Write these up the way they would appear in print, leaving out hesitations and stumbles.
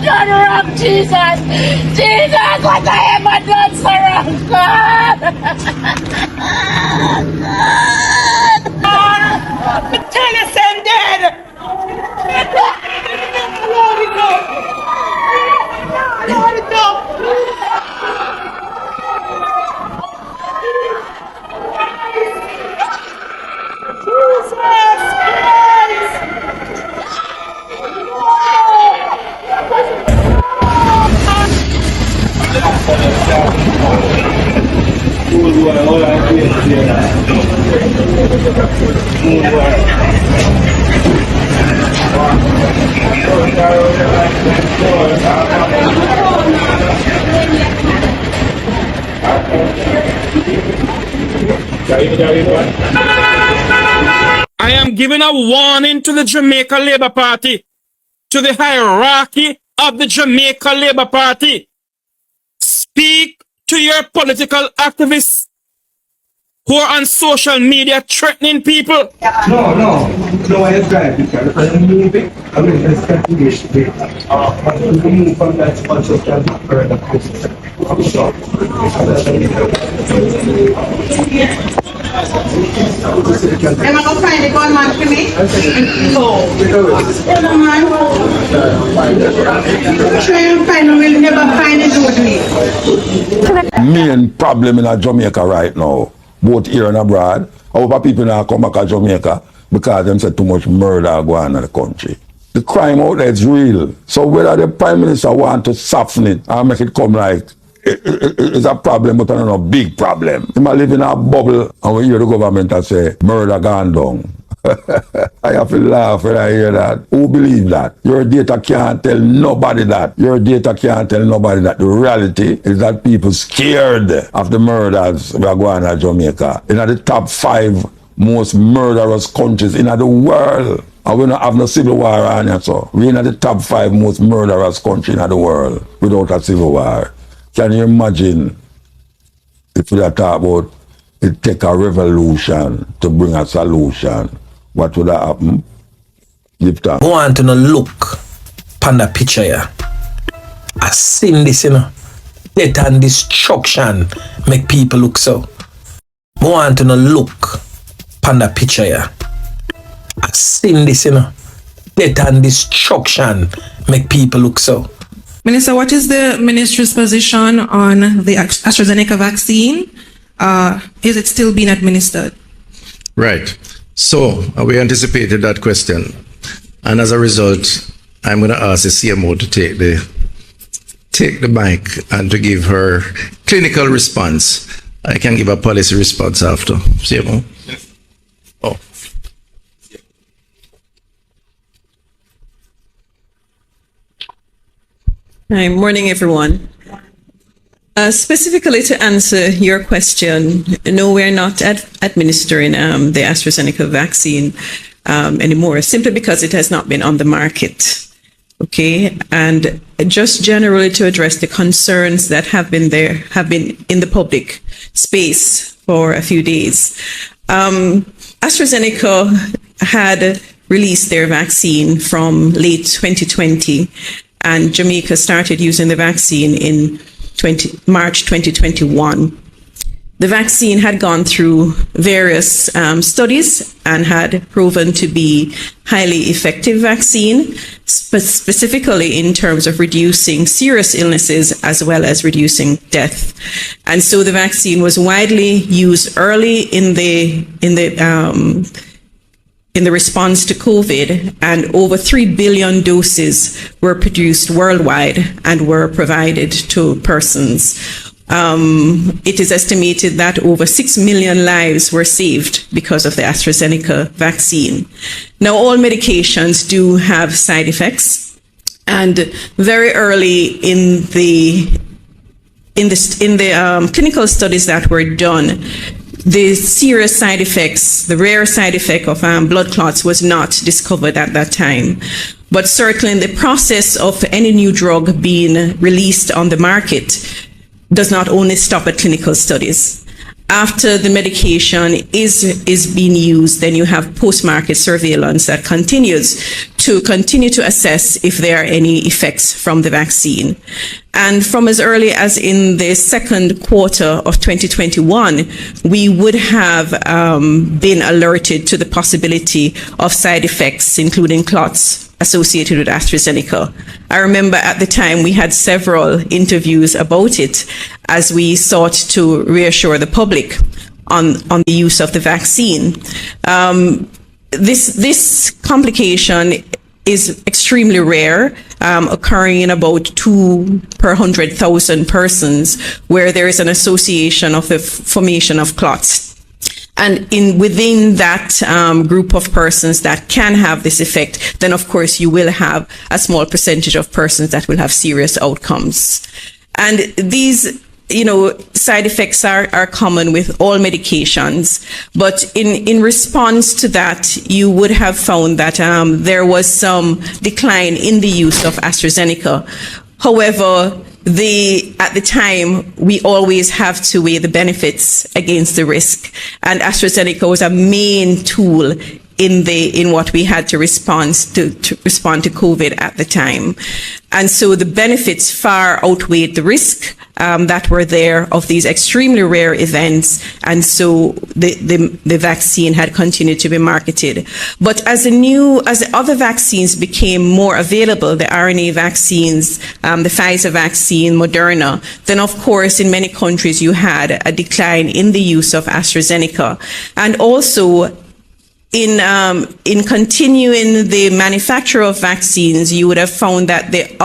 done wrong, Jesus? Jesus, what I ever done so wrong, God? God! Tell us I'm dead! Lord, it up! Lord, it up! Jesus Christ! I am giving a warning to the Jamaica Labour Party, to the hierarchy of the Jamaica Labour Party. Speak to your political activists who are on social media threatening people. No, I just drive it. I'm moving. I mean, let's continue to be. We move from that spot so can be further closer. I'm sure. Am I going to find the gunman for me? No. Gunman? Try and find him, we'll never find his road. Main problem in Jamaica right now, both here and abroad, our people now come back to Jamaica because them said too much murder going on in the country. The crime out there is real. So whether the Prime Minister want to soften it and make it come like it's a problem, but I don't know, big problem. You might live in a bubble and we hear the government that say murder gone down. I have to laugh when I hear that. Who believe that? Your data can't tell nobody that. Your data can't tell nobody that. The reality is that people scared of the murders that are going on in Jamaica. In the top 5 most murderous countries in the world. And we don't have no civil war on here, so we're in the top 5 most murderous countries in the world without a civil war. Can you imagine if we talk about it take a revolution to bring a solution? What would happen? Give time. I want to look upon the picture here. I seen this, death and destruction make people look so. I want to look upon the picture here. I seen this, death and destruction make people look so. Minister, what is the ministry's position on the AstraZeneca vaccine? Is it still being administered? Right. So we anticipated that question. And as a result, I'm going to ask the CMO to take the mic and to give her clinical response. I can give a policy response after. CMO? Yes. Oh. Hi, morning everyone. Specifically to answer your question, no, we're not administering the AstraZeneca vaccine anymore, simply because it has not been on the market. Okay, and just generally to address the concerns that have been in the public space for a few days. AstraZeneca had released their vaccine from late 2020, and Jamaica started using the vaccine in March 2021. The vaccine had gone through various studies and had proven to be highly effective vaccine, specifically in terms of reducing serious illnesses as well as reducing death. And so the vaccine was widely used early in the response to COVID, and over 3 billion doses were produced worldwide and were provided to persons. It is estimated that over 6 million lives were saved because of the AstraZeneca vaccine. Now, all medications do have side effects, and very early in the clinical studies that were done, the serious side effects, the rare side effect of blood clots was not discovered at that time. But certainly in the process of any new drug being released on the market does not only stop at clinical studies. After the medication is being used, then you have post-market surveillance that continues to assess if there are any effects from the vaccine. And from as early as in the second quarter of 2021, we would have been alerted to the possibility of side effects, including clots associated with AstraZeneca. I remember at the time we had several interviews about it as we sought to reassure the public on the use of the vaccine. This complication is extremely rare, occurring in about 2 per 100,000 persons, where there is an association of the formation of clots. And within that group of persons that can have this effect, then of course you will have a small percentage of persons that will have serious outcomes. And these side effects are common with all medications, but in response to that, you would have found that there was some decline in the use of AstraZeneca. However, at the time, we always have to weigh the benefits against the risk, and AstraZeneca was a main tool in what we had to respond to COVID at the time. And so the benefits far outweighed the risk that were there of these extremely rare events. And so the vaccine had continued to be marketed. But as the other vaccines became more available, the RNA vaccines, the Pfizer vaccine, Moderna, then of course in many countries you had a decline in the use of AstraZeneca. And also in continuing the manufacture of vaccines, you would have found that the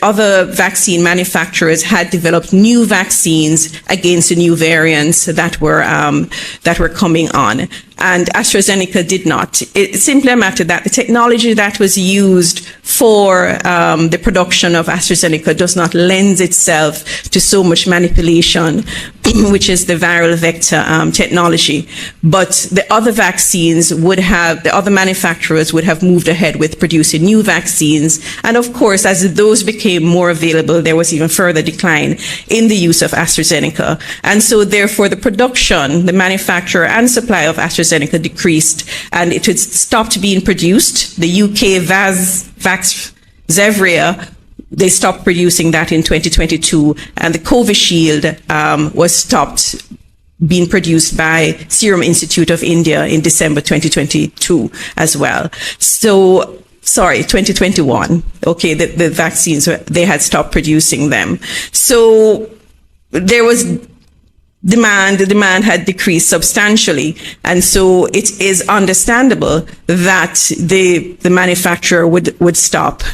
other vaccine manufacturers had developed new vaccines against the new variants that were coming on, and AstraZeneca did not. It's simply a matter that the technology that was used for the production of AstraZeneca does not lend itself to so much manipulation, which is the viral vector technology. But the other vaccines the other manufacturers would have moved ahead with producing new vaccines. And of course, as those became more available, there was even further decline in the use of AstraZeneca. And so therefore the production, the manufacture and supply of AstraZeneca decreased, and it had stopped being produced. The UK Vaxzevria, they stopped producing that in 2022, and the Covishield was stopped being produced by Serum Institute of India in December 2022 as well. So, sorry, 2021. Okay, the vaccines, they had stopped producing them. So there was the demand had decreased substantially. And so it is understandable that the manufacturer would start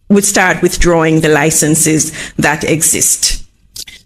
withdrawing the licenses that exist.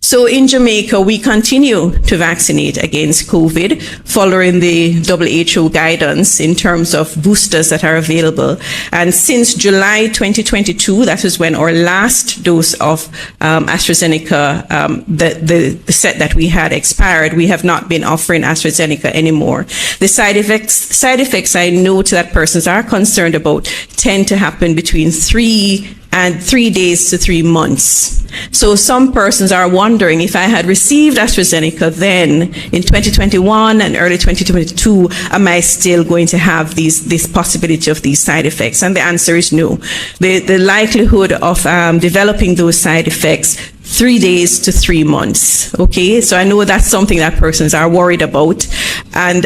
So in Jamaica, we continue to vaccinate against COVID following the WHO guidance in terms of boosters that are available. And since July 2022, that is when our last dose of AstraZeneca, the set that we had expired, we have not been offering AstraZeneca anymore. The side effects I note that persons are concerned about tend to happen between 3 days to 3 months. So some persons are wondering, if I had received AstraZeneca then in 2021 and early 2022, am I still going to have this possibility of these side effects? And the answer is no. The likelihood of developing those side effects 3 days to 3 months. Okay, so I know that's something that persons are worried about, and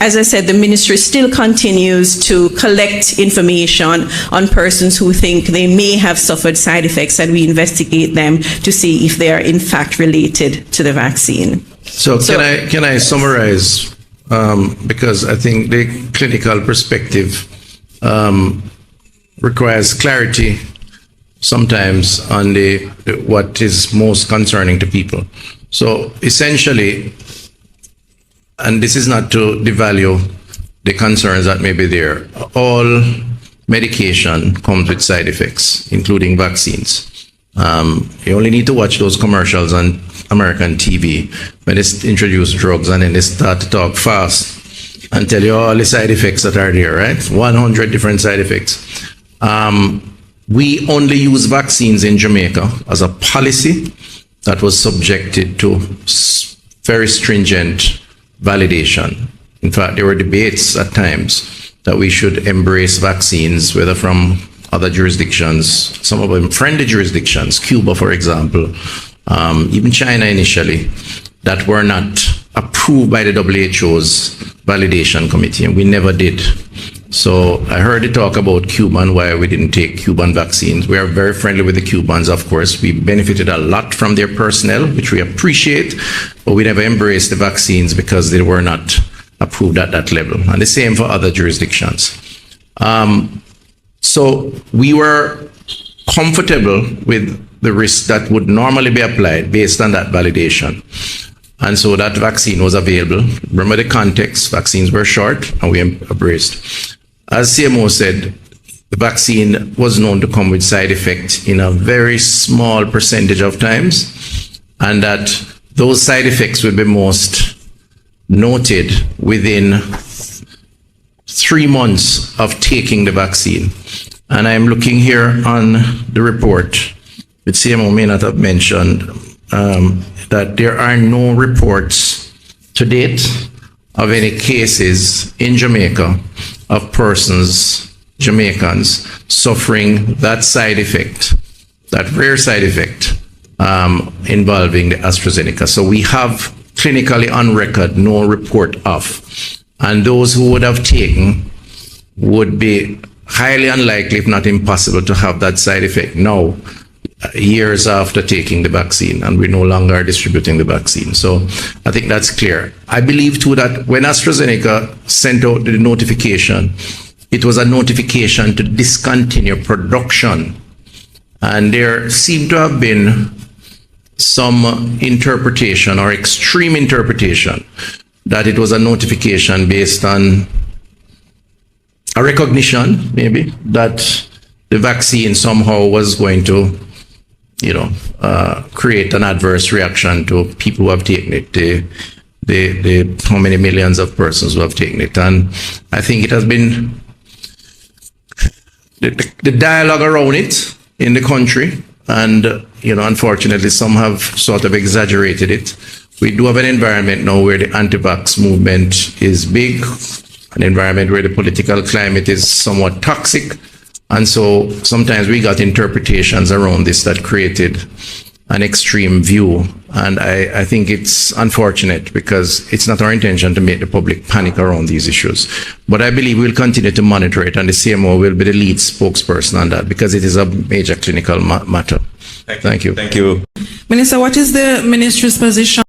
as I said, the ministry still continues to collect information on persons who think they may have suffered side effects, and we investigate them to see if they are in fact related to the vaccine. So can I summarize, because I think the clinical perspective requires clarity sometimes on what is most concerning to people. So essentially, and this is not to devalue the concerns that may be there, all medication comes with side effects, including vaccines. You only need to watch those commercials on American TV when they introduce drugs, and then they start to talk fast and tell you all the side effects that are there, right? 100 different side effects. We only use vaccines in Jamaica as a policy that was subjected to very stringent validation. In fact, there were debates at times that we should embrace vaccines, whether from other jurisdictions, some of them friendly jurisdictions, Cuba, for example, even China initially, that were not approved by the WHO's validation committee, and we never did. So I heard you talk about Cuba and why we didn't take Cuban vaccines. We are very friendly with the Cubans, of course. We benefited a lot from their personnel, which we appreciate, but we never embraced the vaccines because they were not approved at that level. And the same for other jurisdictions. So we were comfortable with the risk that would normally be applied based on that validation. And so that vaccine was available. Remember the context, vaccines were short and we embraced. As CMO said, the vaccine was known to come with side effects in a very small percentage of times, and that those side effects would be most noted within 3 months of taking the vaccine. And I'm looking here on the report, which CMO may not have mentioned, that there are no reports to date of any cases in Jamaica of persons, Jamaicans, suffering that side effect, that rare side effect involving the AstraZeneca. So we have clinically on record no report of. And those who would have taken would be highly unlikely, if not impossible, to have that side effect now, years after taking the vaccine, and we no longer are distributing the vaccine. So I think that's clear. I believe too that when AstraZeneca sent out the notification, it was a notification to discontinue production. And there seemed to have been some interpretation or extreme interpretation that it was a notification based on a recognition, maybe, that the vaccine somehow was going to, create an adverse reaction to people who have taken it, the how many millions of persons who have taken it. And I think it has been, the dialogue around it in the country, and, unfortunately, some have sort of exaggerated it. We do have an environment now where the anti-vax movement is big, an environment where the political climate is somewhat toxic. And so sometimes we got interpretations around this that created an extreme view. And I think it's unfortunate because it's not our intention to make the public panic around these issues. But I believe we'll continue to monitor it, and the CMO will be the lead spokesperson on that because it is a major clinical matter. Thank you. Thank you. Minister, what is the ministry's position